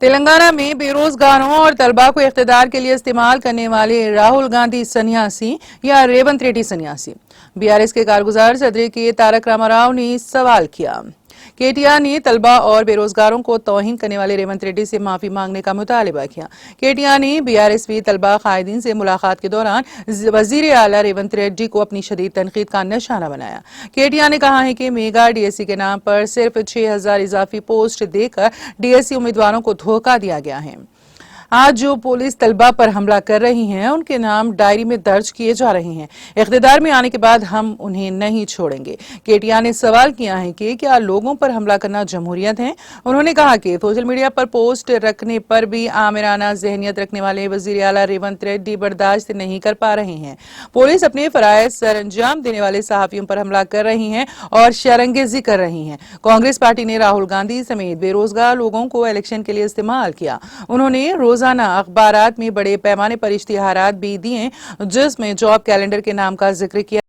تلنگانہ میں بے روزگاروں اور طلباء کو اقتدار کے لیے استعمال کرنے والے راہل گاندھی سنیاسی یا ریونت ریڈی سنیاسی، بی آر ایس کے کارگزار صدر کے تارک راما راؤ نے سوال کیا۔ کے ٹی آر نے طلباء اور بے روزگاروں کو توہین کرنے والے ریونت ریڈی سے معافی مانگنے کا مطالبہ کیا۔ کے ٹی آر نے بی آر ایس پی طلباء قائدین سے ملاقات کے دوران وزیر اعلیٰ ریونت ریڈی کو اپنی شدید تنقید کا نشانہ بنایا۔ کے ٹی آر نے کہا ہے کہ میگا ڈی ایس سی کے نام پر صرف 6,000 اضافی پوسٹ دے کر ڈی ایس سی امیدواروں کو دھوکہ دیا گیا ہے۔ آج جو پولیس طلباء پر حملہ کر رہی ہیں ان کے نام ڈائری میں درج کیے جا رہے ہیں۔ اقتدار میں آنے کے بعد ہم انہیں نہیں چھوڑیں گے۔ کے ٹی آر نے سوال کیا ہے کہ کیا لوگوں پر حملہ کرنا جمہوریت ہے؟ انہوں نے کہا کہ سوشل میڈیا پر پوسٹ رکھنے پر بھی آمرانہ ذہنیت رکھنے والے وزیر اعلیٰ ریونت ریڈی برداشت نہیں کر پا رہے ہیں۔ پولیس اپنے فرائض سر انجام دینے والے صحافیوں پر حملہ کر رہی ہیں اور شرانگیزی کر رہی ہیں۔ کانگریس پارٹی نے راہل گاندھی سمیت بے روزگار لوگوں کو الیکشن کے لیے استعمال کیا۔ انہوں نے روزانہ اخبارات میں بڑے پیمانے پر اشتہارات بھی دیے جس میں جاب کیلنڈر کے نام کا ذکر کیا